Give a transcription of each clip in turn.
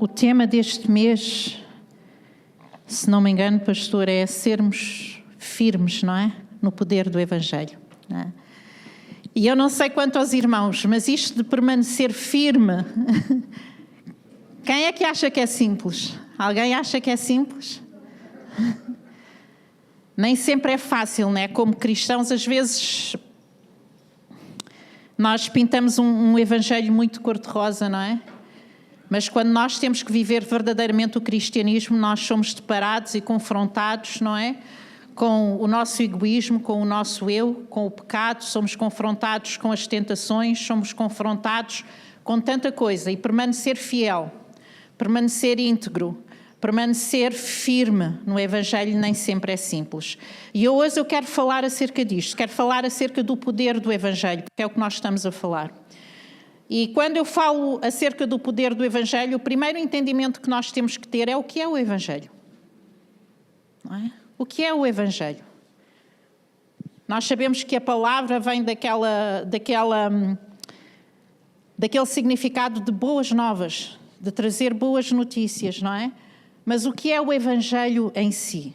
O tema deste mês, se não me engano, pastor, é sermos firmes, não é? No poder do Evangelho. Não é? E eu não sei quanto aos irmãos, mas isto de permanecer firme, quem é que acha que é simples? Alguém acha que é simples? Nem sempre é fácil, não é? Como cristãos, às vezes, nós pintamos um evangelho muito cor-de-rosa, não é? Mas quando nós temos que viver verdadeiramente o cristianismo, nós somos deparados e confrontados, não é? Com o nosso egoísmo, com o nosso eu, com o pecado, somos confrontados com as tentações, somos confrontados com tanta coisa. E permanecer fiel, permanecer íntegro, permanecer firme no Evangelho nem sempre é simples. E hoje eu quero falar acerca disto, quero falar acerca do poder do Evangelho, porque é o que nós estamos a falar. E quando eu falo acerca do poder do Evangelho, o primeiro entendimento que nós temos que ter é o que é o Evangelho. Não é? O que é o Evangelho? Nós sabemos que a palavra vem daquele significado de boas novas, de trazer boas notícias, não é? Mas o que é o Evangelho em si?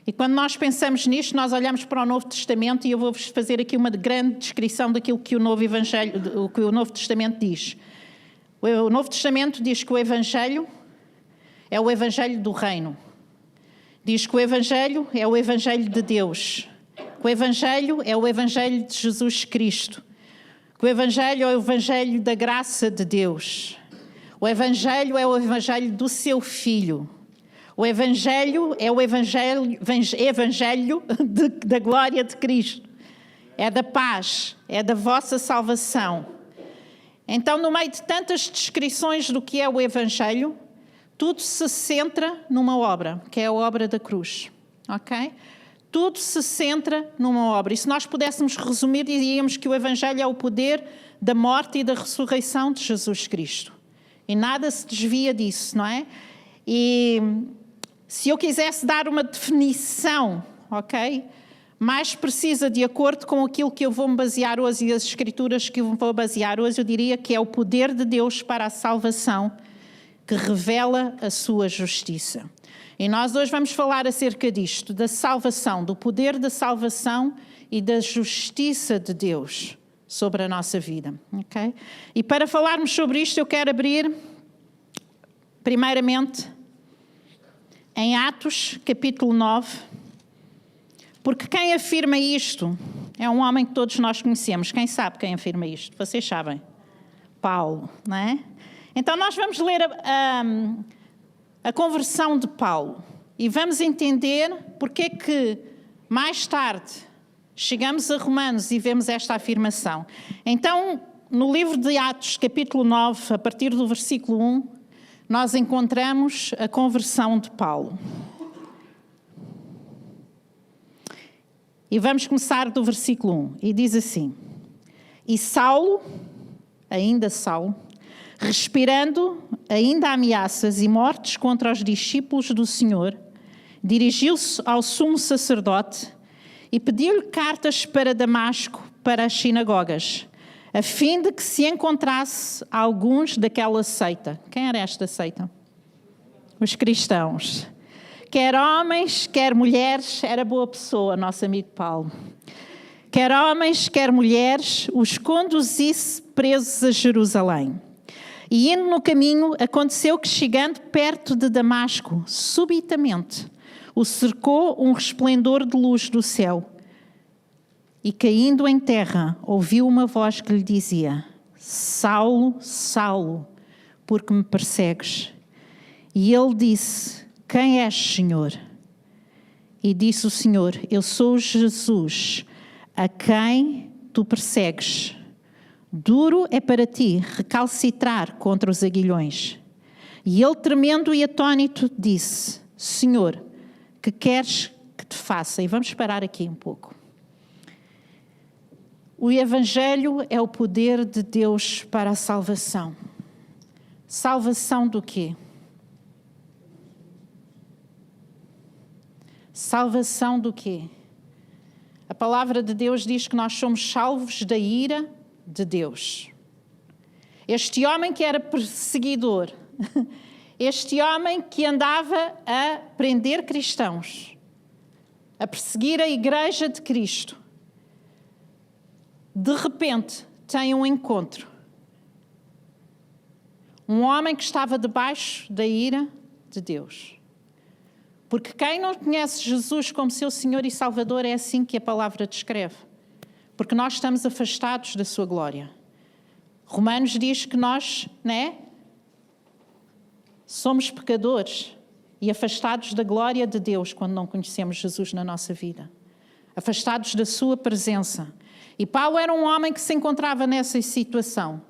E quando nós pensamos nisto, nós olhamos para o Novo Testamento e eu vou-vos fazer aqui uma grande descrição daquilo que o Novo Testamento diz. O Novo Testamento diz que o Evangelho é o Evangelho do Reino. Diz que o Evangelho é o Evangelho de Deus. Que o Evangelho é o Evangelho de Jesus Cristo. Que o Evangelho é o Evangelho da graça de Deus. O Evangelho é o Evangelho do seu Filho. O Evangelho é o Evangelho da glória de Cristo. É da paz, é da vossa salvação. Então, no meio de tantas descrições do que é o Evangelho, tudo se centra numa obra, que é a obra da cruz. Ok? Tudo se centra numa obra. E se nós pudéssemos resumir, diríamos que o Evangelho é o poder da morte e da ressurreição de Jesus Cristo. E nada se desvia disso, não é? E se eu quisesse dar uma definição, ok? Mais precisa de acordo com aquilo que eu vou me basear hoje e as escrituras que eu vou basear hoje, eu diria que é o poder de Deus para a salvação que revela a sua justiça. E nós hoje vamos falar acerca disto, da salvação, do poder da salvação e da justiça de Deus sobre a nossa vida, ok? E para falarmos sobre isto, eu quero abrir, primeiramente, em Atos, capítulo 9, porque quem afirma isto é um homem que todos nós conhecemos. Quem sabe quem afirma isto? Vocês sabem. Paulo, não é? Então nós vamos ler a conversão de Paulo e vamos entender porque é que mais tarde chegamos a Romanos e vemos esta afirmação. Então, no livro de Atos, capítulo 9, a partir do versículo 1, nós encontramos a conversão de Paulo. E vamos começar do versículo 1. E diz assim: E Saulo, ainda Saulo, respirando ainda ameaças e mortes contra os discípulos do Senhor, dirigiu-se ao sumo sacerdote e pediu-lhe cartas para Damasco, para as sinagogas, a fim de que se encontrasse alguns daquela seita. Quem era esta seita? Os cristãos. Quer homens, quer mulheres, era boa pessoa, nosso amigo Paulo. Quer homens, quer mulheres, os conduzisse presos a Jerusalém. E indo no caminho, aconteceu que, chegando perto de Damasco, subitamente, o cercou um resplendor de luz do céu. E caindo em terra, ouviu uma voz que lhe dizia: Saulo, Saulo, por que me persegues? E ele disse: Quem és, Senhor? E disse o Senhor: Eu sou Jesus, a quem tu persegues. Duro é para ti recalcitrar contra os aguilhões. E ele, tremendo e atônito, disse: Senhor, que queres que te faça? E vamos parar aqui um pouco. O Evangelho é o poder de Deus para a salvação. Salvação do quê? Salvação do quê? A palavra de Deus diz que nós somos salvos da ira de Deus. Este homem que era perseguidor, este homem que andava a prender cristãos, a perseguir a igreja de Cristo, de repente tem um encontro. Um homem que estava debaixo da ira de Deus. Porque quem não conhece Jesus como seu Senhor e Salvador é assim que a palavra descreve. Porque nós estamos afastados da sua glória. Romanos diz que nós, somos pecadores e afastados da glória de Deus quando não conhecemos Jesus na nossa vida. Afastados da sua presença. E Paulo era um homem que se encontrava nessa situação.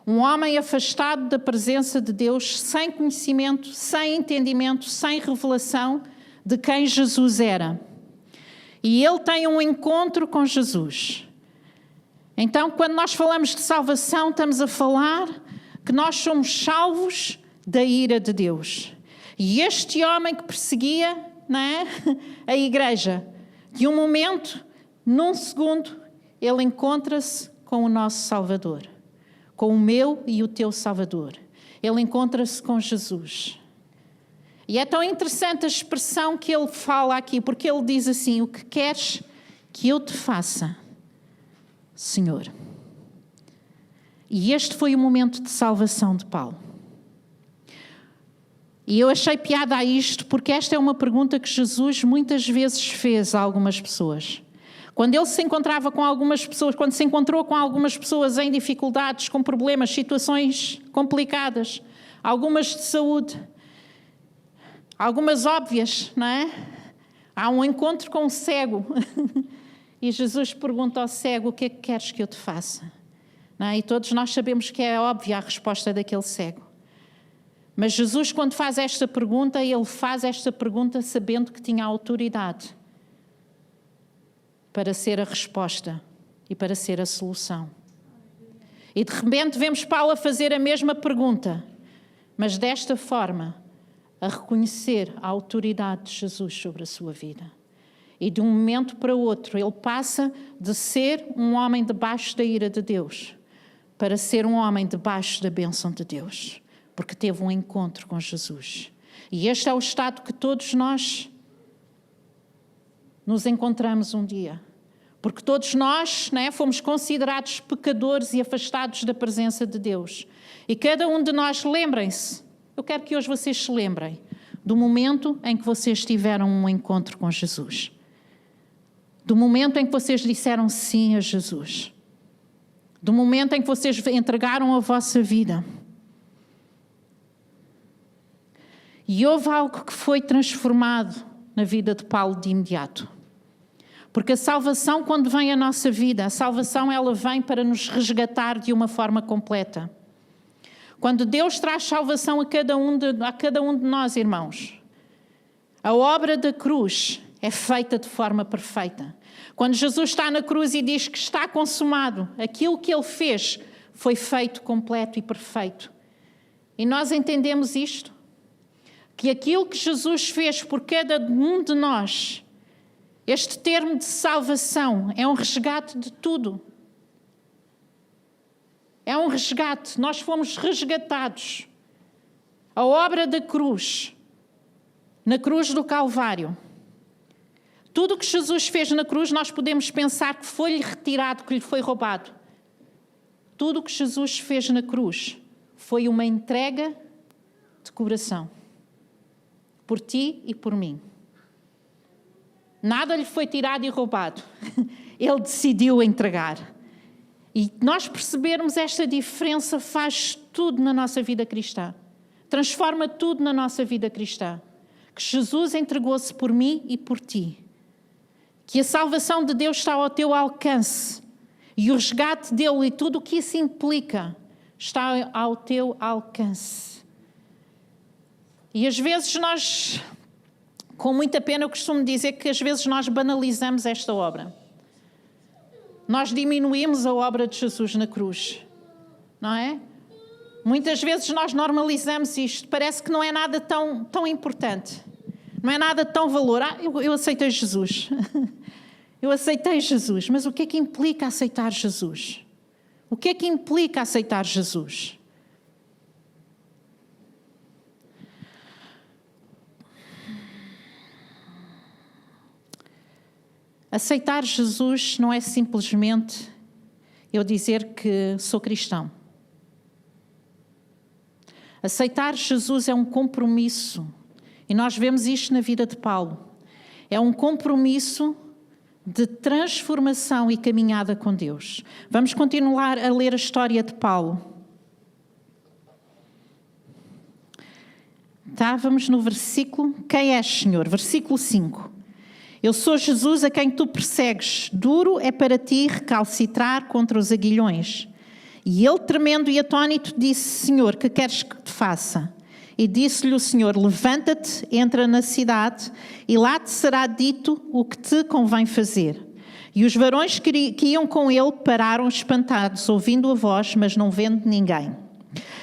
Um homem afastado da presença de Deus, sem conhecimento, sem entendimento, sem revelação de quem Jesus era. E ele tem um encontro com Jesus. Então, quando nós falamos de salvação, estamos a falar que nós somos salvos da ira de Deus. E este homem que perseguia, a igreja, de um momento, num segundo, ele encontra-se com o nosso Salvador. Com o meu e o teu Salvador. Ele encontra-se com Jesus. E é tão interessante a expressão que ele fala aqui, porque ele diz assim: o que queres que eu te faça, Senhor? E este foi o momento de salvação de Paulo. E eu achei piada a isto, porque esta é uma pergunta que Jesus muitas vezes fez a algumas pessoas. Quando ele se encontrava com algumas pessoas, quando se encontrou com algumas pessoas em dificuldades, com problemas, situações complicadas, algumas de saúde, algumas óbvias, Há um encontro com um cego e Jesus pergunta ao cego: o que é que queres que eu te faça? E todos nós sabemos que é óbvia a resposta daquele cego. Mas Jesus, quando faz esta pergunta, ele faz esta pergunta sabendo que tinha autoridade para ser a resposta e para ser a solução. E de repente vemos Paulo a fazer a mesma pergunta, mas desta forma a reconhecer a autoridade de Jesus sobre a sua vida. E de um momento para o outro ele passa de ser um homem debaixo da ira de Deus para ser um homem debaixo da bênção de Deus, porque teve um encontro com Jesus. E este é o estado que todos nós nos encontramos um dia. Porque todos nós fomos considerados pecadores e afastados da presença de Deus. E cada um de nós, lembrem-se, eu quero que hoje vocês se lembrem do momento em que vocês tiveram um encontro com Jesus. Do momento em que vocês disseram sim a Jesus. Do momento em que vocês entregaram a vossa vida. E houve algo que foi transformado na vida de Paulo de imediato. Porque a salvação, quando vem à nossa vida, a salvação ela vem para nos resgatar de uma forma completa. Quando Deus traz salvação a cada um de nós, irmãos, a obra da cruz é feita de forma perfeita. Quando Jesus está na cruz e diz que está consumado, aquilo que ele fez foi feito completo e perfeito. E nós entendemos isto, que aquilo que Jesus fez por cada um de nós, este termo de salvação é um resgate de tudo. É um resgate. Nós fomos resgatados. A obra da cruz, na cruz do Calvário. Tudo o que Jesus fez na cruz, nós podemos pensar que foi-lhe retirado, que lhe foi roubado. Tudo o que Jesus fez na cruz foi uma entrega de coração. Por ti e por mim. Nada lhe foi tirado e roubado. Ele decidiu entregar. E nós percebermos esta diferença faz tudo na nossa vida cristã. Transforma tudo na nossa vida cristã. Que Jesus entregou-se por mim e por ti. Que a salvação de Deus está ao teu alcance. E o resgate dele e tudo o que isso implica está ao teu alcance. E às vezes nós, com muita pena, eu costumo dizer que às vezes nós banalizamos esta obra. Nós diminuímos a obra de Jesus na cruz, não é? Muitas vezes nós normalizamos isto, parece que não é nada tão importante, não é nada tão valor. Eu aceitei Jesus, eu aceitei Jesus, mas o que é que implica aceitar Jesus? O que é que implica aceitar Jesus? Aceitar Jesus não é simplesmente eu dizer que sou cristão. Aceitar Jesus é um compromisso, e nós vemos isto na vida de Paulo. É um compromisso de transformação e caminhada com Deus. Vamos continuar a ler a história de Paulo. Vamos no versículo, quem és, Senhor? Versículo 5. Eu sou Jesus a quem tu persegues. Duro é para ti recalcitrar contra os aguilhões. E ele, tremendo e atônito, disse: Senhor, que queres que te faça? E disse-lhe o Senhor: levanta-te, entra na cidade, e lá te será dito o que te convém fazer. E os varões que iam com ele pararam espantados, ouvindo a voz, mas não vendo ninguém.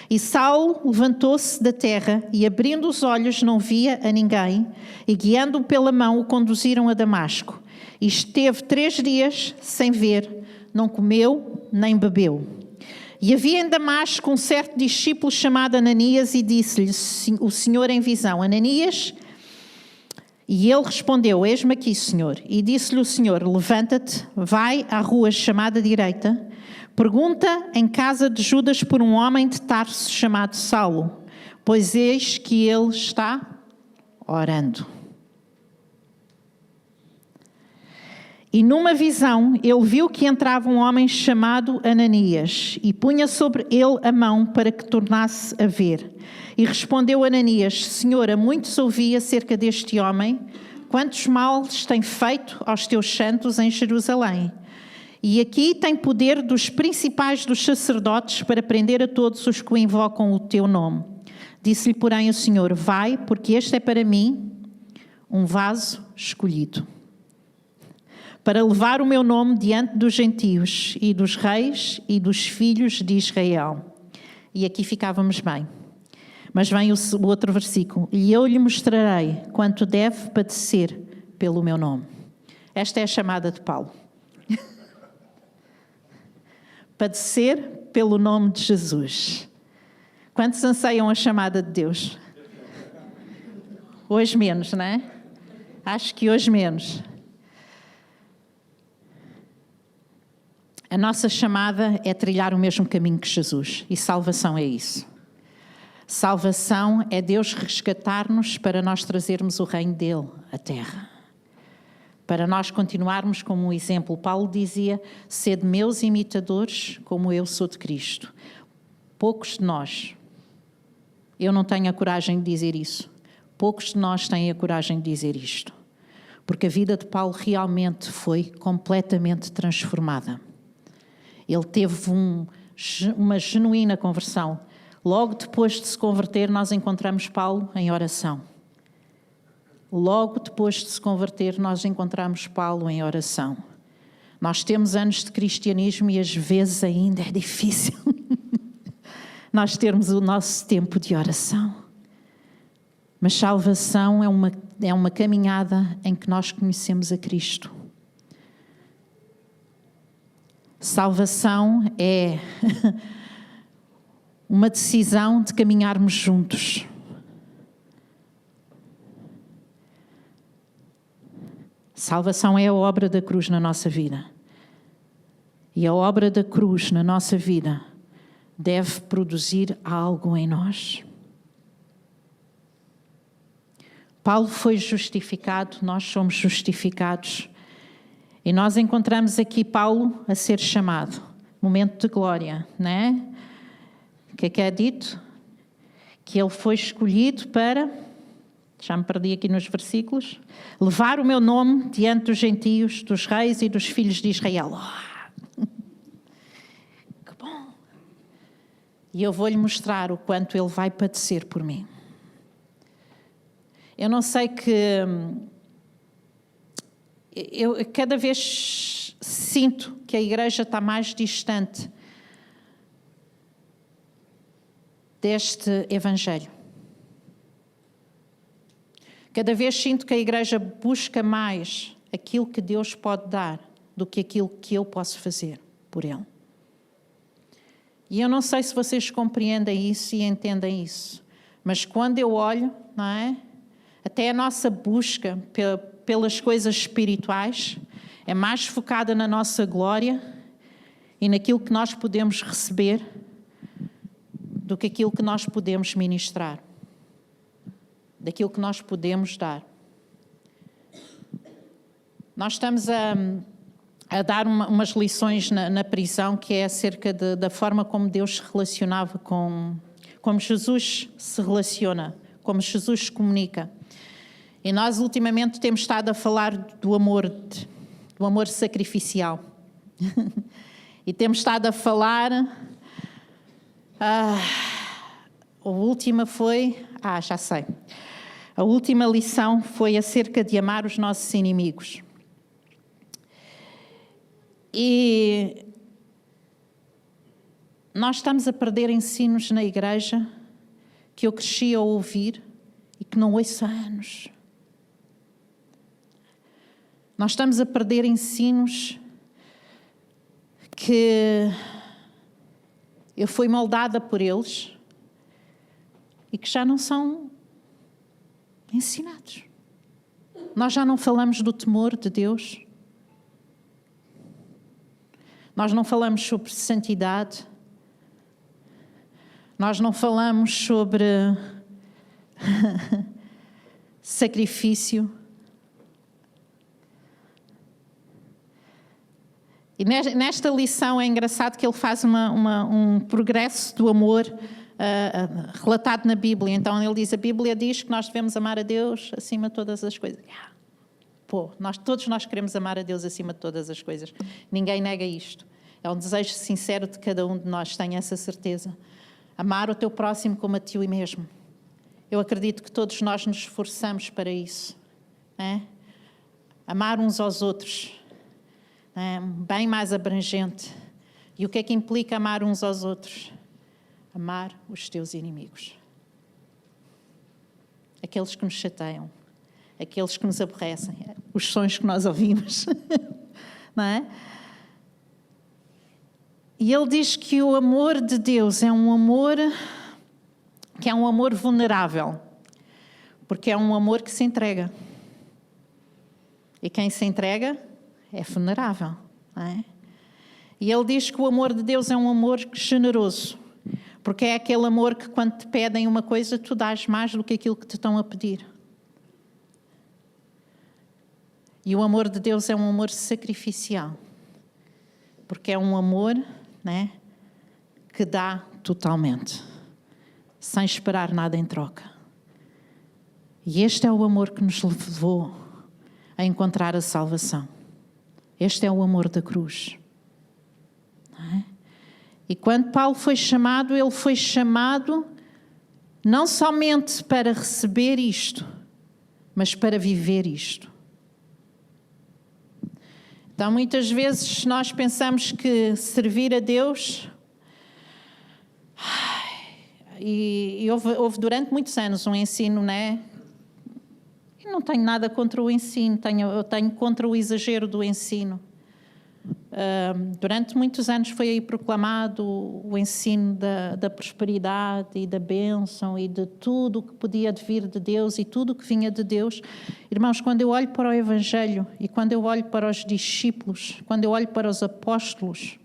E Saulo levantou-se da terra e, abrindo os olhos, não via a ninguém, e guiando-o pela mão, o conduziram a Damasco. E esteve 3 dias sem ver, não comeu nem bebeu. E havia em Damasco um certo discípulo chamado Ananias, e disse-lhe o Senhor em visão: Ananias? E ele respondeu: eis-me aqui, Senhor. E disse-lhe o Senhor: levanta-te, vai à rua chamada direita, pergunta em casa de Judas por um homem de Tarso chamado Saulo, pois eis que ele está orando. E numa visão ele viu que entrava um homem chamado Ananias e punha sobre ele a mão para que tornasse a ver. E respondeu Ananias: Senhor, há muitos ouvi acerca deste homem, quantos males tem feito aos teus santos em Jerusalém. E aqui tem poder dos principais dos sacerdotes para prender a todos os que invocam o teu nome. Disse-lhe, porém, o Senhor: vai, porque este é para mim um vaso escolhido, para levar o meu nome diante dos gentios e dos reis e dos filhos de Israel. E aqui ficávamos bem. Mas vem o outro versículo: e eu lhe mostrarei quanto deve padecer pelo meu nome. Esta é a chamada de Paulo. Padecer pelo nome de Jesus. Quantos anseiam a chamada de Deus? Hoje menos, não é? Acho que hoje menos. A nossa chamada é trilhar o mesmo caminho que Jesus. E salvação é isso. Salvação é Deus resgatar-nos para nós trazermos o reino dele à terra. Para nós continuarmos como um exemplo. Paulo dizia: sede meus imitadores como eu sou de Cristo. Poucos de nós, eu não tenho a coragem de dizer isso, poucos de nós têm a coragem de dizer isto. Porque a vida de Paulo realmente foi completamente transformada. Ele teve uma genuína conversão. Logo depois de se converter, nós encontramos Paulo em oração. Logo depois de se converter, nós encontramos Paulo em oração. Nós temos anos de cristianismo e às vezes ainda é difícil nós termos o nosso tempo de oração. Mas salvação é uma caminhada em que nós conhecemos a Cristo. Salvação é uma decisão de caminharmos juntos. Salvação é a obra da cruz na nossa vida. E a obra da cruz na nossa vida deve produzir algo em nós. Paulo foi justificado, nós somos justificados. E nós encontramos aqui Paulo a ser chamado. Momento de glória, não é? O que é dito? Que ele foi escolhido para, já me perdi aqui nos versículos, levar o meu nome diante dos gentios, dos reis e dos filhos de Israel. Oh, que bom! E eu vou-lhe mostrar o quanto ele vai padecer por mim. Eu não sei que... Eu cada vez sinto que a igreja está mais distante deste evangelho. Cada vez sinto que a igreja busca mais aquilo que Deus pode dar do que aquilo que eu posso fazer por Ele. E eu não sei se vocês compreendem isso e entendem isso, mas quando eu olho, não é? Até a nossa busca pelas coisas espirituais é mais focada na nossa glória e naquilo que nós podemos receber do que aquilo que nós podemos ministrar, daquilo que nós podemos dar. Nós estamos a dar umas lições na prisão, que é acerca da forma como Deus se relacionava como Jesus se relaciona, como Jesus se comunica. E nós ultimamente temos estado a falar do amor sacrificial. E temos estado a falar... a última foi... já sei. A última lição foi acerca de amar os nossos inimigos. E nós estamos a perder ensinos na igreja que eu cresci a ouvir e que não ouço há anos. Nós estamos a perder ensinos que eu fui moldada por eles e que já não são ensinados. Nós já não falamos do temor de Deus. Nós não falamos sobre santidade. Nós não falamos sobre sacrifício. E nesta lição é engraçado que ele faz um progresso do amor relatado na Bíblia. Então ele diz, a Bíblia diz que nós devemos amar a Deus acima de todas as coisas. Todos nós queremos amar a Deus acima de todas as coisas. Ninguém nega isto. É um desejo sincero de cada um de nós, tenha essa certeza. Amar o teu próximo como a ti mesmo. Eu acredito que todos nós nos esforçamos para isso. Amar uns aos outros. Bem mais abrangente. E o que é que implica amar uns aos outros? Amar os teus inimigos. Aqueles que nos chateiam. Aqueles que nos aborrecem. Os sons que nós ouvimos. Não é? E ele diz que o amor de Deus é um amor que é um amor vulnerável. Porque é um amor que se entrega. E quem se entrega é vulnerável, não é? E ele diz que o amor de Deus é um amor generoso, porque é aquele amor que quando te pedem uma coisa, tu dás mais do que aquilo que te estão a pedir. E o amor de Deus é um amor sacrificial, porque é um amor, né, que dá totalmente, sem esperar nada em troca. E este é o amor que nos levou a encontrar a salvação. Este é o amor da cruz. Não é? E quando Paulo foi chamado, ele foi chamado não somente para receber isto, mas para viver isto. Então, muitas vezes nós pensamos que servir a Deus... E houve durante muitos anos um ensino, né? Não tenho nada contra o ensino, eu tenho contra o exagero do ensino. Durante muitos anos foi aí proclamado o ensino da prosperidade e da bênção e de tudo o que podia vir de Deus e tudo o que vinha de Deus. Irmãos, quando eu olho para o Evangelho e quando eu olho para os discípulos, quando eu olho para os apóstolos,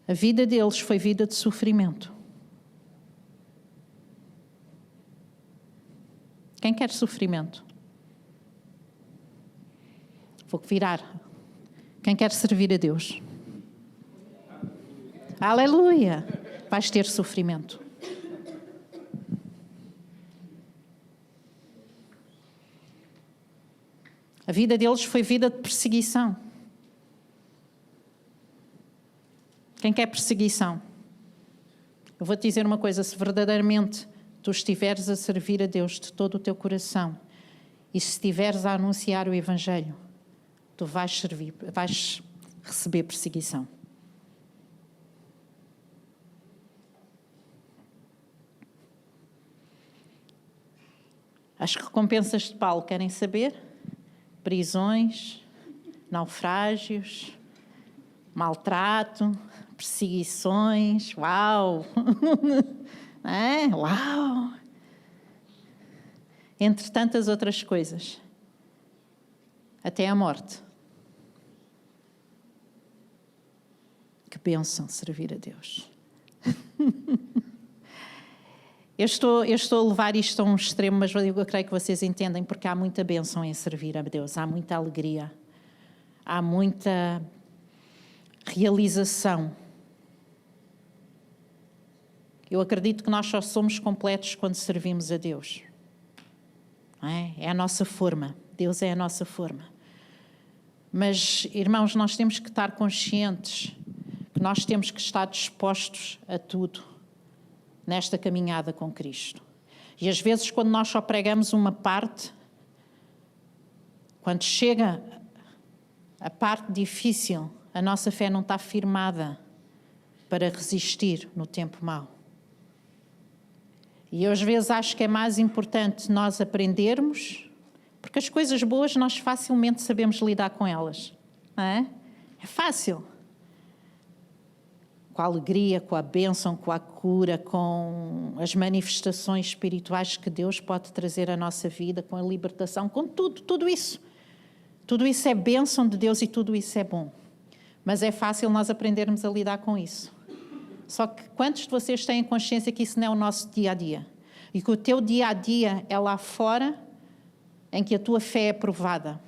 a vida deles foi vida de sofrimento. Quem quer sofrimento? Vou virar. Quem quer servir a Deus? Aleluia! Vais ter sofrimento. A vida deles foi vida de perseguição. Quem quer perseguição? Eu vou-te dizer uma coisa, se verdadeiramente tu estiveres a servir a Deus de todo o teu coração e se estiveres a anunciar o Evangelho, tu vais receber perseguição. As recompensas de Paulo querem saber? Prisões, naufrágios, maltrato, perseguições, uau! Uau! Entre tantas outras coisas. até a morte. Que bênção servir a Deus. Eu estou a levar isto a um extremo, mas eu creio que vocês entendem, porque há muita bênção em servir a Deus, há muita alegria, há muita realização. Eu acredito que nós só somos completos quando servimos a Deus. Não é? É a nossa forma, Deus é a nossa forma. Mas, irmãos, nós temos que estar conscientes que nós temos que estar dispostos a tudo nesta caminhada com Cristo. E às vezes, quando nós só pregamos uma parte, quando chega a parte difícil, a nossa fé não está firmada para resistir no tempo mau. E eu às vezes acho que é mais importante nós aprendermos, porque as coisas boas nós facilmente sabemos lidar com elas, não é? É fácil. Com a alegria, com a bênção, com a cura, com as manifestações espirituais que Deus pode trazer à nossa vida, com a libertação, com tudo isso. Tudo isso é bênção de Deus e tudo isso é bom. Mas é fácil nós aprendermos a lidar com isso. Só que quantos de vocês têm consciência que isso não é o nosso dia-a-dia? E que o teu dia-a-dia é lá fora, em que a tua fé é provada,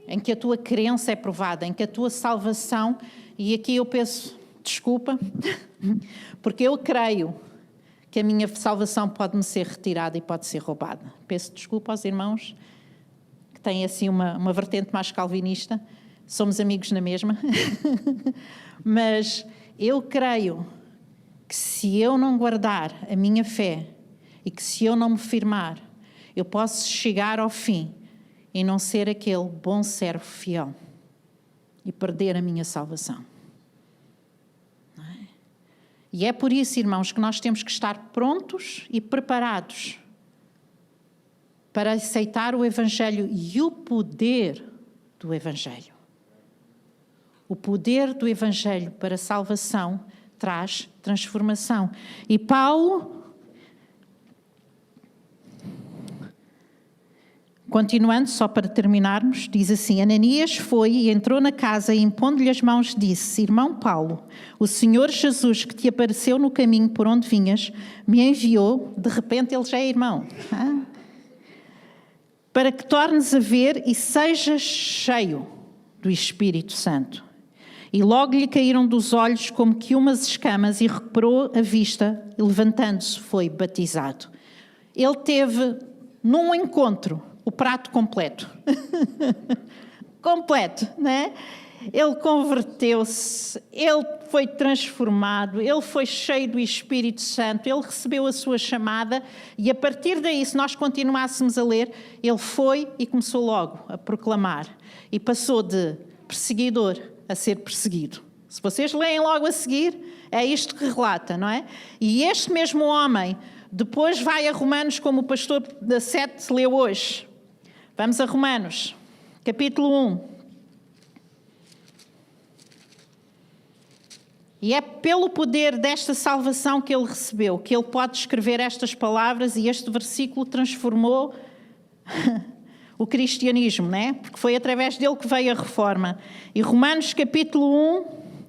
em que a tua crença é provada, em que a tua salvação... E aqui eu penso, desculpa, porque eu creio que a minha salvação pode-me ser retirada e pode ser roubada. Peço desculpa aos irmãos que têm assim uma vertente mais calvinista, somos amigos na mesma, mas eu creio que se eu não guardar a minha fé e que se eu não me firmar, eu posso chegar ao fim e não ser aquele bom servo fiel e perder a minha salvação. Não é? E é por isso, irmãos, que nós temos que estar prontos e preparados para aceitar o Evangelho e o poder do Evangelho. O poder do Evangelho para a salvação traz transformação. E Paulo, continuando, só para terminarmos, diz assim: Ananias foi e entrou na casa e, impondo-lhe as mãos, disse: Irmão Paulo, o Senhor Jesus, que te apareceu no caminho por onde vinhas, me enviou. De repente ele já é irmão. Para que tornes a ver e sejas cheio do Espírito Santo. E logo lhe caíram dos olhos como que umas escamas e recuperou a vista e, levantando-se, foi batizado. Ele teve, num encontro, o prato completo. Completo, não é? Ele converteu-se, ele foi transformado, ele foi cheio do Espírito Santo, ele recebeu a sua chamada e a partir daí, se nós continuássemos a ler, ele foi e começou logo a proclamar e passou de perseguidor a ser perseguido. Se vocês leem logo a seguir, é isto que relata, não é? E este mesmo homem depois vai a Romanos, como o pastor da 7 leu hoje. Vamos a Romanos, capítulo 1. E é pelo poder desta salvação que ele recebeu, que ele pode escrever estas palavras, e este versículo transformou o cristianismo, né? Porque foi através dele que veio a reforma. E Romanos capítulo 1,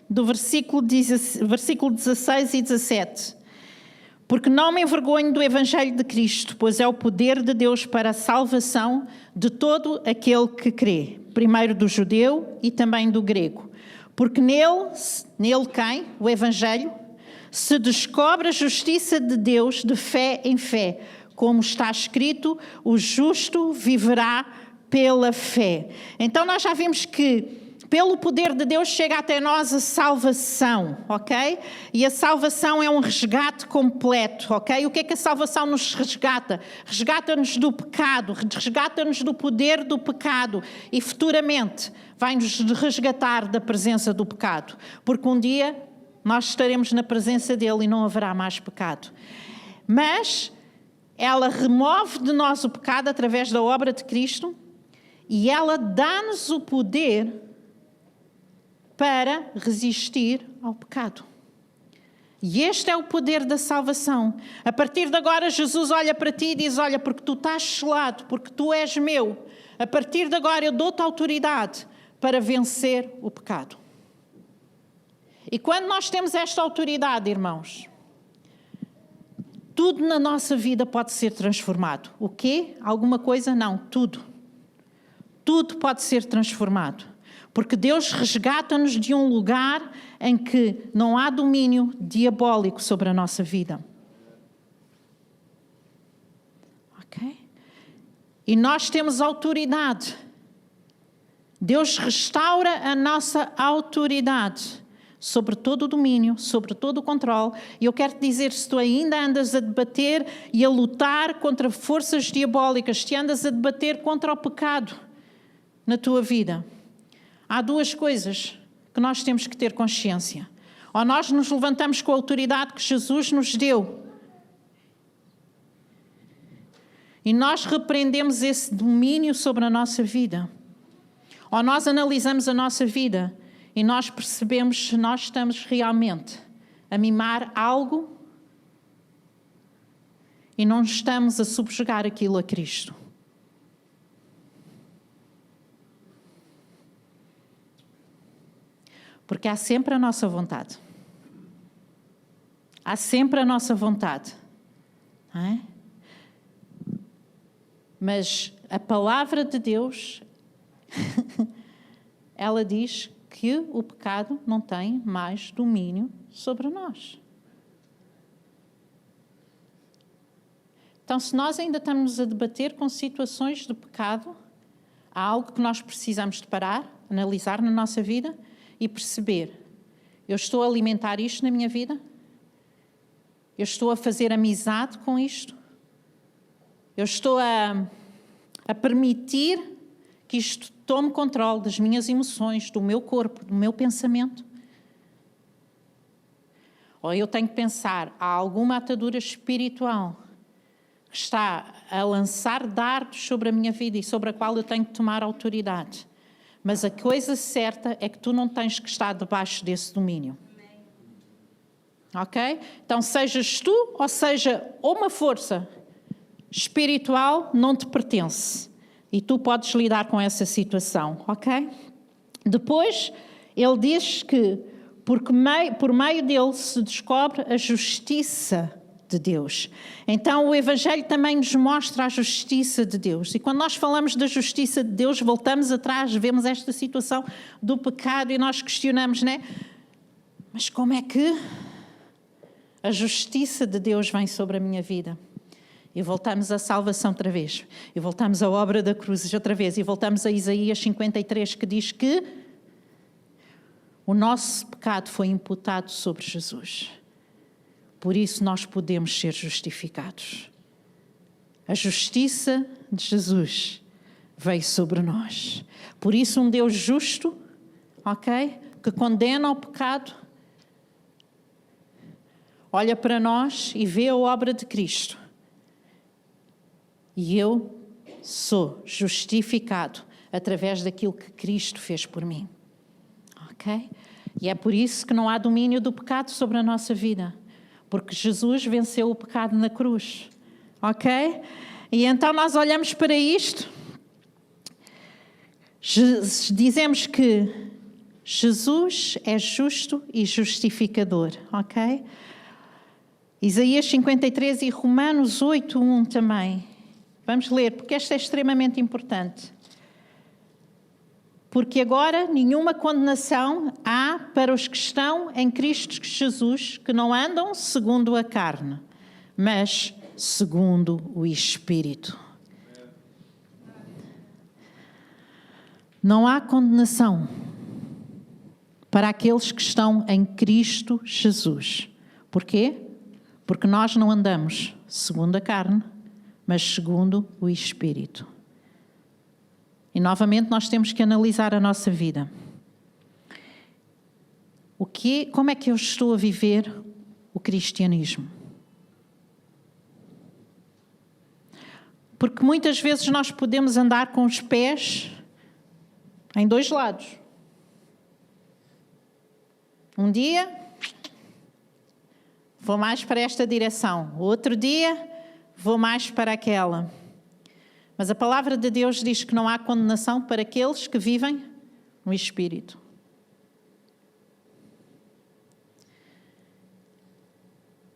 do versículo 16 e 17. Porque não me envergonho do Evangelho de Cristo, pois é o poder de Deus para a salvação de todo aquele que crê, primeiro do judeu e também do grego. Porque nele quem? O Evangelho, se descobre a justiça de Deus de fé em fé. Como está escrito, o justo viverá pela fé. Então nós já vimos que pelo poder de Deus chega até nós a salvação, ok? E a salvação é um resgate completo, ok? O que é que a salvação nos resgata? Resgata-nos do pecado, resgata-nos do poder do pecado e futuramente vai-nos resgatar da presença do pecado. Porque um dia nós estaremos na presença dele e não haverá mais pecado. Mas ela remove de nós o pecado através da obra de Cristo e ela dá-nos o poder para resistir ao pecado. E este é o poder da salvação. A partir de agora, Jesus olha para ti e diz, olha, porque tu estás selado, porque tu és meu, a partir de agora eu dou-te autoridade para vencer o pecado. E quando nós temos esta autoridade, irmãos, tudo na nossa vida pode ser transformado. O quê? Alguma coisa? Não, tudo. Tudo pode ser transformado. Porque Deus resgata-nos de um lugar em que não há domínio diabólico sobre a nossa vida. Ok? E nós temos autoridade. Deus restaura a nossa autoridade sobre todo o domínio, sobre todo o controle. E eu quero te dizer, se tu ainda andas a debater e a lutar contra forças diabólicas, se andas a debater contra o pecado na tua vida, há duas coisas que nós temos que ter consciência. Ou nós nos levantamos com a autoridade que Jesus nos deu e nós repreendemos esse domínio sobre a nossa vida. Ou nós analisamos a nossa vida e nós percebemos se nós estamos realmente a mimar algo e não estamos a subjugar aquilo a Cristo. Porque há sempre a nossa vontade. Há sempre a nossa vontade. Não é? Mas a palavra de Deus, ela diz que o pecado não tem mais domínio sobre nós. Então, se nós ainda estamos a debater com situações de pecado, há algo que nós precisamos de parar, analisar na nossa vida e perceber, eu estou a alimentar isto na minha vida? Eu estou a fazer amizade com isto? Eu estou a permitir que isto tome controle das minhas emoções, do meu corpo, do meu pensamento? Ou eu tenho que pensar, há alguma atadura espiritual que está a lançar dardos sobre a minha vida e sobre a qual eu tenho que tomar autoridade? Mas a coisa certa é que tu não tens que estar debaixo desse domínio. Ok? Então, sejas tu ou seja uma força espiritual, não te pertence. E tu podes lidar com essa situação. Ok? Depois, ele diz que por meio dele se descobre a justiça de Deus. Então o Evangelho também nos mostra a justiça de Deus. E quando nós falamos da justiça de Deus, voltamos atrás, vemos esta situação do pecado e nós questionamos, né? Mas como é que a justiça de Deus vem sobre a minha vida? E voltamos à salvação outra vez. E voltamos à obra da cruz outra vez. E voltamos a Isaías 53, que diz que o nosso pecado foi imputado sobre Jesus. Por isso nós podemos ser justificados. A justiça de Jesus veio sobre nós. Por isso um Deus justo, ok? Que condena o pecado, olha para nós e vê a obra de Cristo. E eu sou justificado através daquilo que Cristo fez por mim. Ok? E é por isso que não há domínio do pecado sobre a nossa vida. Porque Jesus venceu o pecado na cruz. Ok? E então nós olhamos para isto, dizemos que Jesus é justo e justificador. Ok? Isaías 53 e Romanos 8:1 também. Vamos ler, porque esta é extremamente importante. Porque agora nenhuma condenação há para os que estão em Cristo Jesus, que não andam segundo a carne, mas segundo o Espírito. Não há condenação para aqueles que estão em Cristo Jesus. Porquê? Porque nós não andamos segundo a carne, mas segundo o Espírito. E novamente nós temos que analisar a nossa vida. Como é que eu estou a viver o cristianismo? Porque muitas vezes nós podemos andar com os pés em dois lados. Um dia vou mais para esta direção. Outro dia, vou mais para aquela. Mas a palavra de Deus diz que não há condenação para aqueles que vivem no Espírito.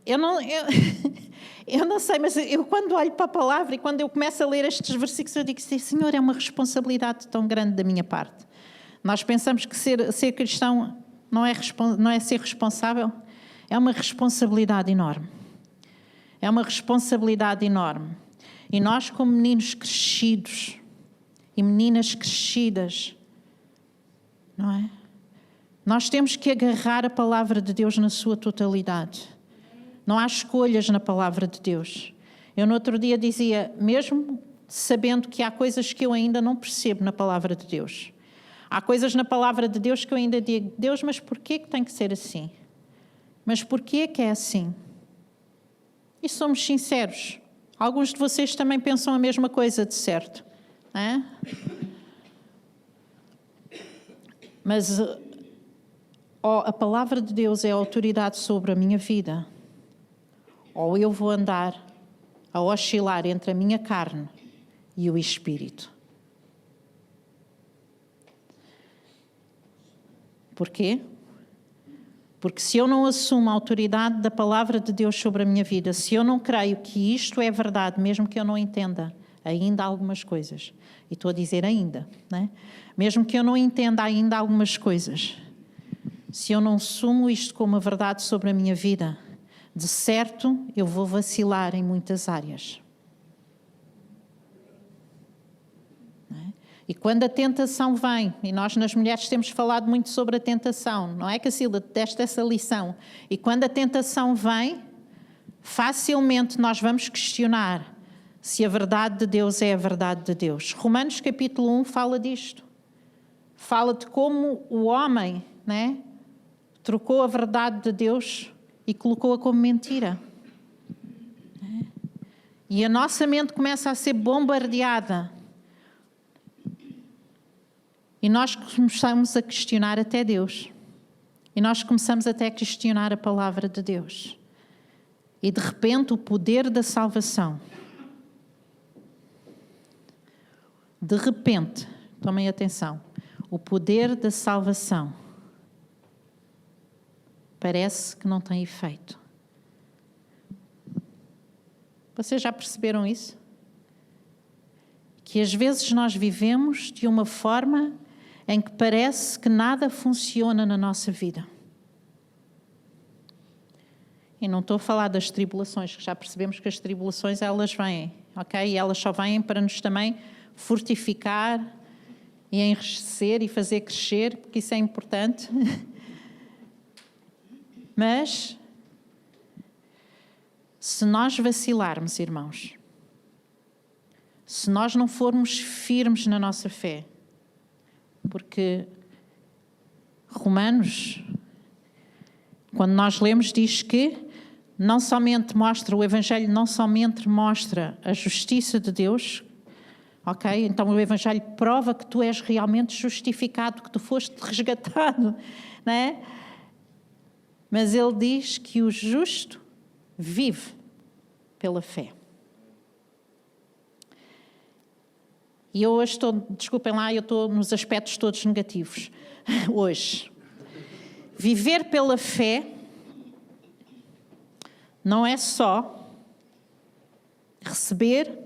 Eu não sei, mas eu quando olho para a palavra e quando eu começo a ler estes versículos, eu digo assim, Senhor, é uma responsabilidade tão grande da minha parte. Nós pensamos que ser cristão não é ser responsável, é uma responsabilidade enorme. É uma responsabilidade enorme. E nós, como meninos crescidos e meninas crescidas, não é? Nós temos que agarrar a palavra de Deus na sua totalidade. Não há escolhas na palavra de Deus. Eu no outro dia dizia, mesmo sabendo que há coisas que eu ainda não percebo na palavra de Deus. Há coisas na palavra de Deus que eu ainda digo, Deus, mas porquê que tem que ser assim? Mas porquê que é assim? E somos sinceros. Alguns de vocês também pensam a mesma coisa, de certo. Não é? Mas a palavra de Deus é a autoridade sobre a minha vida. Ou eu vou andar a oscilar entre a minha carne e o Espírito. Porquê? Porque se eu não assumo a autoridade da palavra de Deus sobre a minha vida, se eu não creio que isto é verdade, mesmo que eu não entenda ainda algumas coisas, e estou a dizer ainda, né? Mesmo que eu não entenda ainda algumas coisas, se eu não assumo isto como a verdade sobre a minha vida, de certo, eu vou vacilar em muitas áreas. Não é? E quando a tentação vem, e nós nas mulheres temos falado muito sobre a tentação, não é, Cacilda? Deste essa lição. E quando a tentação vem, facilmente nós vamos questionar se a verdade de Deus é a verdade de Deus. Romanos capítulo 1 fala disto. Fala de como o homem, né, trocou a verdade de Deus e colocou-a como mentira. E a nossa mente começa a ser bombardeada. E nós começamos a questionar até Deus. E nós começamos até a questionar a palavra de Deus. E de repente o poder da salvação. De repente, tomem atenção, o poder da salvação parece que não tem efeito. Vocês já perceberam isso? Que às vezes nós vivemos de uma forma em que parece que nada funciona na nossa vida. E não estou a falar das tribulações, que já percebemos que as tribulações elas vêm, ok? E elas só vêm para nos também fortificar e enriquecer e fazer crescer, porque isso é importante. Mas, se nós vacilarmos, irmãos, se nós não formos firmes na nossa fé, porque Romanos, quando nós lemos, diz que não somente mostra, o Evangelho não somente mostra a justiça de Deus, ok? Então o Evangelho prova que tu és realmente justificado, que tu foste resgatado, não é? Mas ele diz que o justo vive pela fé. E eu hoje estou, desculpem lá, eu estou nos aspectos todos negativos, hoje. Viver pela fé não é só receber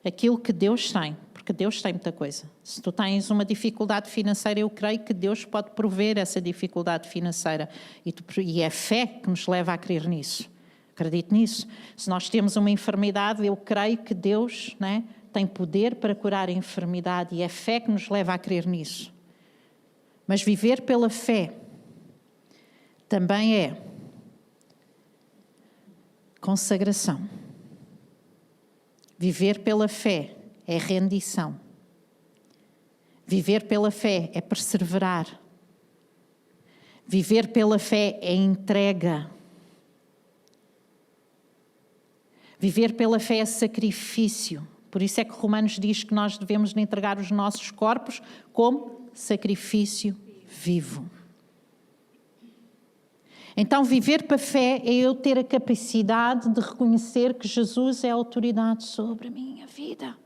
aquilo que Deus tem, porque Deus tem muita coisa. Se tu tens uma dificuldade financeira, eu creio que Deus pode prover essa dificuldade financeira. E é a fé que nos leva a crer nisso. Acredito nisso. Se nós temos uma enfermidade, eu creio que Deus, né, tem poder para curar a enfermidade e é a fé que nos leva a crer nisso. Mas viver pela fé também é consagração. Viver pela fé é rendição. Viver pela fé é perseverar. Viver pela fé é entrega. Viver pela fé é sacrifício. Por isso é que Romanos diz que nós devemos entregar os nossos corpos como sacrifício vivo. Então, viver para a fé é eu ter a capacidade de reconhecer que Jesus é a autoridade sobre a minha vida.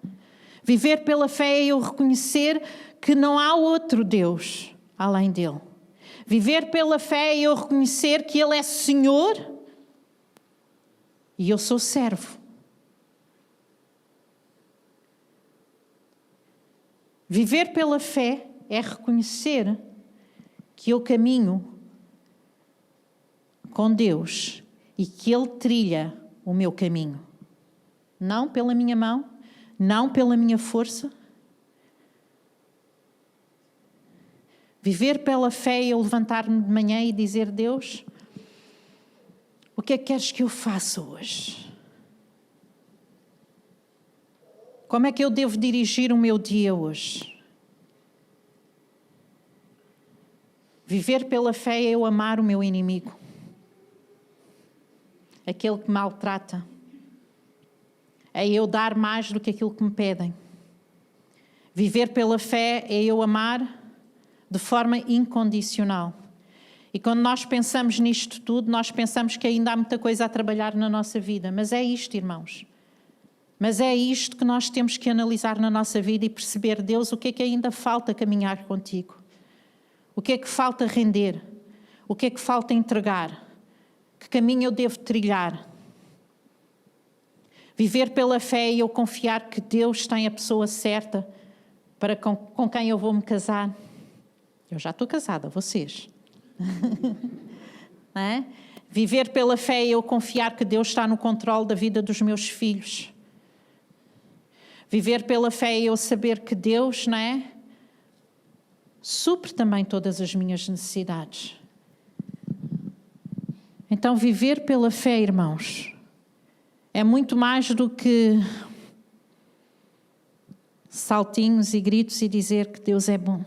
Viver pela fé é eu reconhecer que não há outro Deus além dele. Viver pela fé é eu reconhecer que ele é Senhor e eu sou servo. Viver pela fé é reconhecer que eu caminho com Deus e que Ele trilha o meu caminho. Não pela minha mão, não pela minha força. Viver pela fé é eu levantar-me de manhã e dizer: Deus, o que é que queres que eu faça hoje? Como é que eu devo dirigir o meu dia hoje? Viver pela fé é eu amar o meu inimigo, aquele que me maltrata. É eu dar mais do que aquilo que me pedem. Viver pela fé é eu amar de forma incondicional. E quando nós pensamos nisto tudo, nós pensamos que ainda há muita coisa a trabalhar na nossa vida. Mas é isto, irmãos. Mas é isto que nós temos que analisar na nossa vida e perceber: Deus, o que é que ainda falta caminhar contigo? O que é que falta render? O que é que falta entregar? Que caminho eu devo trilhar? Viver pela fé e eu confiar que Deus tem a pessoa certa para com quem eu vou me casar. Eu já estou casada, vocês. Não é? Viver pela fé e eu confiar que Deus está no controle da vida dos meus filhos. Viver pela fé e eu saber que Deus, não é, supre também todas as minhas necessidades. Então, viver pela fé, irmãos, é muito mais do que saltinhos e gritos e dizer que Deus é bom.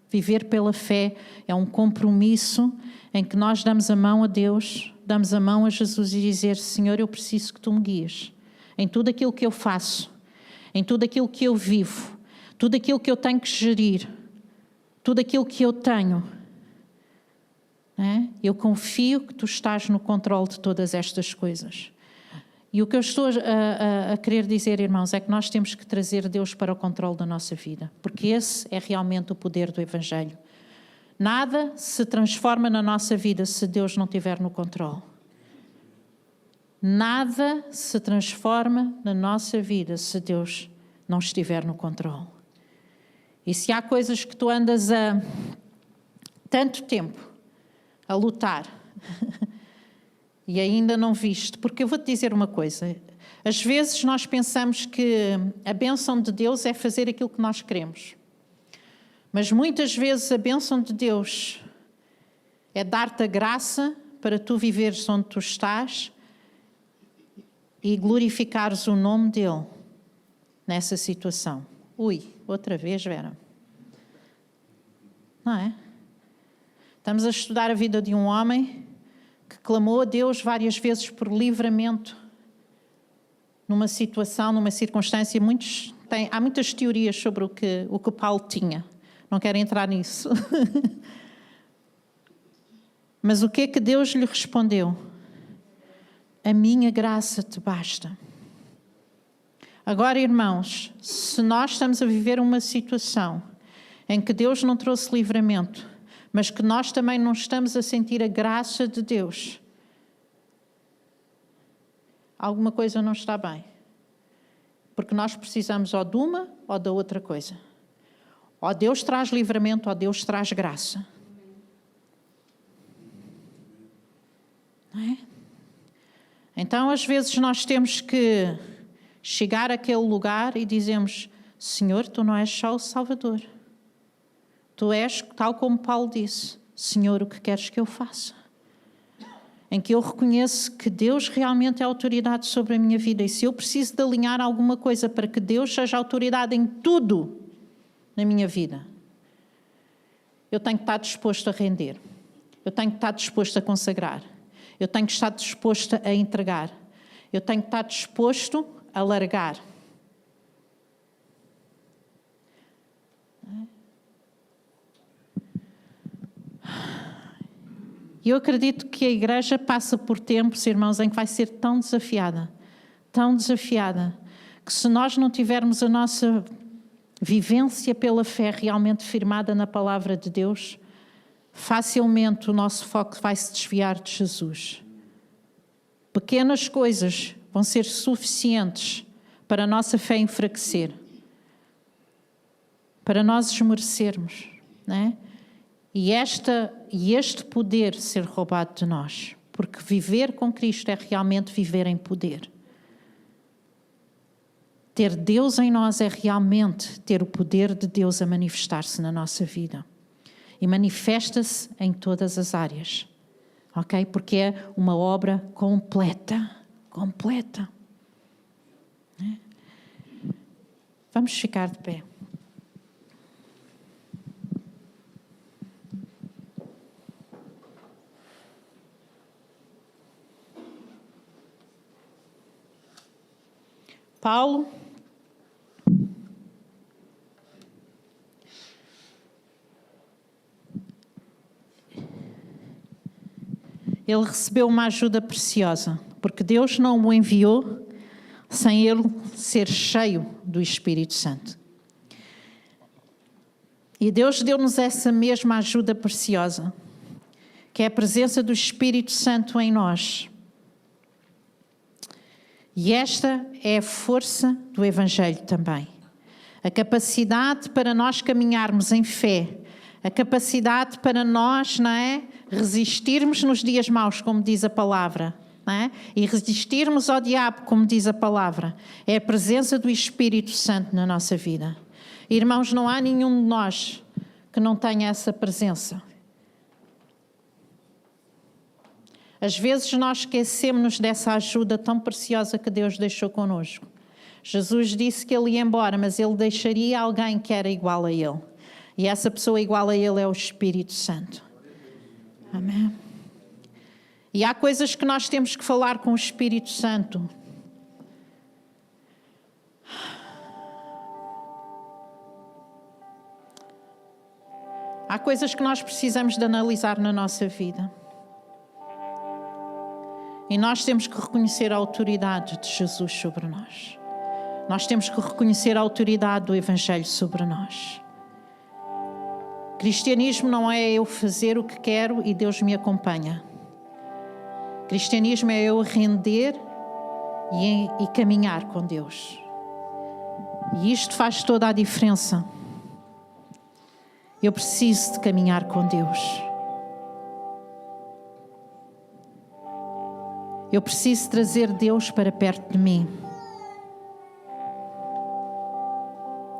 Viver pela fé é um compromisso em que nós damos a mão a Deus, damos a mão a Jesus e dizer: Senhor, eu preciso que Tu me guies em tudo aquilo que eu faço, em tudo aquilo que eu vivo, tudo aquilo que eu tenho que gerir, tudo aquilo que eu tenho. Eu confio que Tu estás no controle de todas estas coisas. E o que eu estou a querer dizer, irmãos, é que nós temos que trazer Deus para o controle da nossa vida, porque esse é realmente o poder do Evangelho. Nada se transforma na nossa vida se Deus não estiver no controle. Nada se transforma na nossa vida se Deus não estiver no controle. E se há coisas que tu andas há tanto tempo a lutar e ainda não viste, porque eu vou-te dizer uma coisa: às vezes nós pensamos que a bênção de Deus é fazer aquilo que nós queremos, mas muitas vezes a bênção de Deus é dar-te a graça para tu viveres onde tu estás e glorificares o nome dele nessa situação. Ui, outra vez, Vera. Não é? Estamos a estudar a vida de um homem que clamou a Deus várias vezes por livramento numa situação, numa circunstância. Há muitas teorias sobre o que Paulo tinha. Não quero entrar nisso. Mas o que é que Deus lhe respondeu? A minha graça te basta. Agora, irmãos, se nós estamos a viver uma situação em que Deus não trouxe livramento, mas que nós também não estamos a sentir a graça de Deus, alguma coisa não está bem. Porque nós precisamos ou de uma ou da outra coisa. Ou Deus traz livramento ou Deus traz graça. Não é? Então, às vezes, nós temos que chegar àquele lugar e dizemos: Senhor, Tu não és só o Salvador. Tu és, tal como Paulo disse: Senhor, o que queres que eu faça? Em que eu reconheço que Deus realmente é autoridade sobre a minha vida. E se eu preciso de alinhar alguma coisa para que Deus seja autoridade em tudo na minha vida, eu tenho que estar disposto a render. Eu tenho que estar disposto a consagrar. Eu tenho que estar disposto a entregar. Eu tenho que estar disposto a largar. E eu acredito que a igreja passa por tempos, irmãos, em que vai ser tão desafiada, que se nós não tivermos a nossa vivência pela fé realmente firmada na palavra de Deus, facilmente o nosso foco vai se desviar de Jesus. Pequenas coisas vão ser suficientes para a nossa fé enfraquecer, para nós esmorecermos, não é? E este poder ser roubado de nós, porque viver com Cristo é realmente viver em poder. Ter Deus em nós é realmente ter o poder de Deus a manifestar-se na nossa vida. E manifesta-se em todas as áreas, ok? Porque é uma obra completa. Vamos ficar de pé. Paulo, ele recebeu uma ajuda preciosa, porque Deus não o enviou sem ele ser cheio do Espírito Santo. E Deus deu-nos essa mesma ajuda preciosa, que é a presença do Espírito Santo em nós. E esta é a força do Evangelho também. A capacidade para nós caminharmos em fé, a capacidade para nós, não é, resistirmos nos dias maus, como diz a palavra, não é? E resistirmos ao diabo, como diz a palavra. É a presença do Espírito Santo na nossa vida. Irmãos, não há nenhum de nós que não tenha essa presença. Às vezes nós esquecemos-nos dessa ajuda tão preciosa que Deus deixou connosco. Jesus disse que ele ia embora, mas ele deixaria alguém que era igual a ele. E essa pessoa igual a ele é o Espírito Santo. Amém? E há coisas que nós temos que falar com o Espírito Santo. Há coisas que nós precisamos de analisar na nossa vida. E nós temos que reconhecer a autoridade de Jesus sobre nós. Nós temos que reconhecer a autoridade do Evangelho sobre nós. Cristianismo não é eu fazer o que quero e Deus me acompanha. Cristianismo é eu render e caminhar com Deus. E isto faz toda a diferença. Eu preciso de caminhar com Deus. Eu preciso trazer Deus para perto de mim.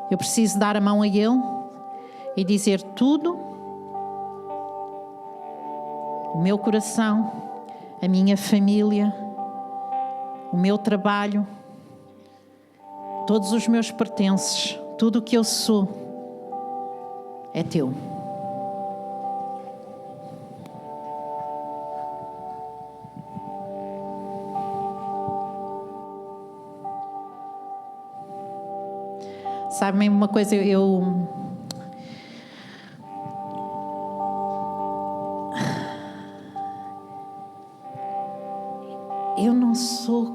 Eu preciso dar a mão a Ele e dizer tudo, o meu coração, a minha família, o meu trabalho, todos os meus pertences, tudo o que eu sou, é teu. Sabem uma coisa, eu não sou...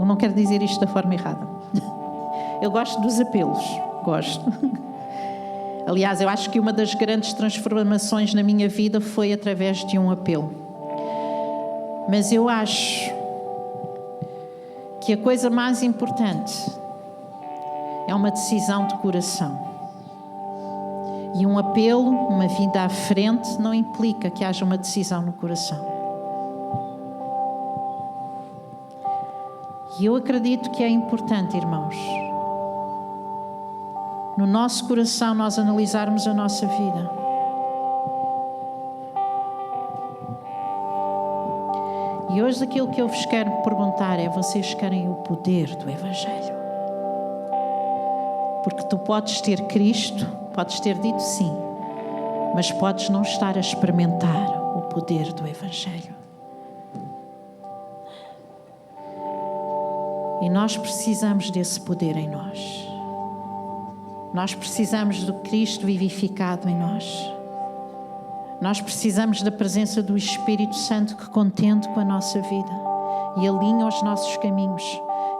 Não quero dizer isto da forma errada. Eu gosto dos apelos, gosto. Aliás, eu acho que uma das grandes transformações na minha vida foi através de um apelo. Mas eu acho que a coisa mais importante é uma decisão de coração. E um apelo, uma vinda à frente, não implica que haja uma decisão no coração. E eu acredito que é importante, irmãos, no nosso coração nós analisarmos a nossa vida. E hoje aquilo que eu vos quero perguntar é: vocês querem o poder do Evangelho? Porque tu podes ter Cristo, podes ter dito sim, mas podes não estar a experimentar o poder do Evangelho. E nós precisamos desse poder em nós. Nós precisamos do Cristo vivificado em nós. Nós precisamos da presença do Espírito Santo que contende com a nossa vida e alinha os nossos caminhos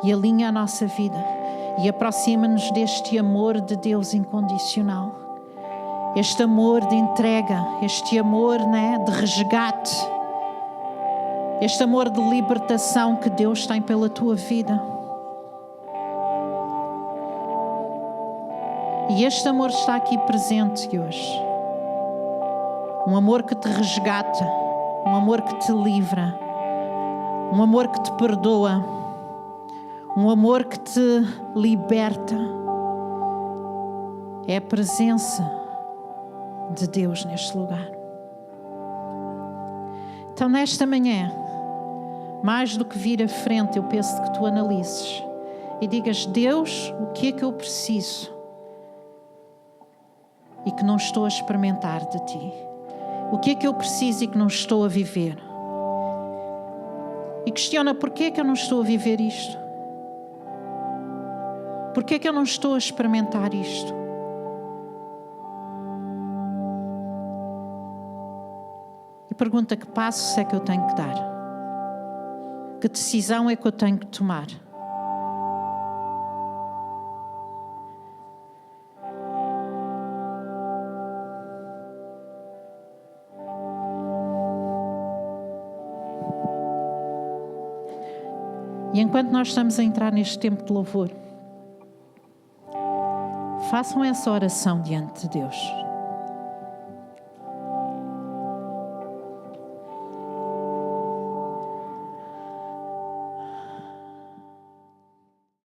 e alinha a nossa vida e aproxima-nos deste amor de Deus incondicional. Este amor de entrega, este amor, de resgate, este amor de libertação que Deus tem pela tua vida. E este amor está aqui presente hoje. Um amor que te resgata, um amor que te livra, um amor que te perdoa, um amor que te liberta. É a presença de Deus neste lugar. Então, nesta manhã, mais do que vir à frente, eu peço que tu analises e digas: Deus, o que é que eu preciso e que não estou a experimentar de ti? O que é que eu preciso e que não estou a viver? E questiona: porquê é que eu não estou a viver isto? Porquê é que eu não estou a experimentar isto? E pergunta: que passos é que eu tenho que dar? Que decisão é que eu tenho que tomar? E enquanto nós estamos a entrar neste tempo de louvor, façam essa oração diante de Deus.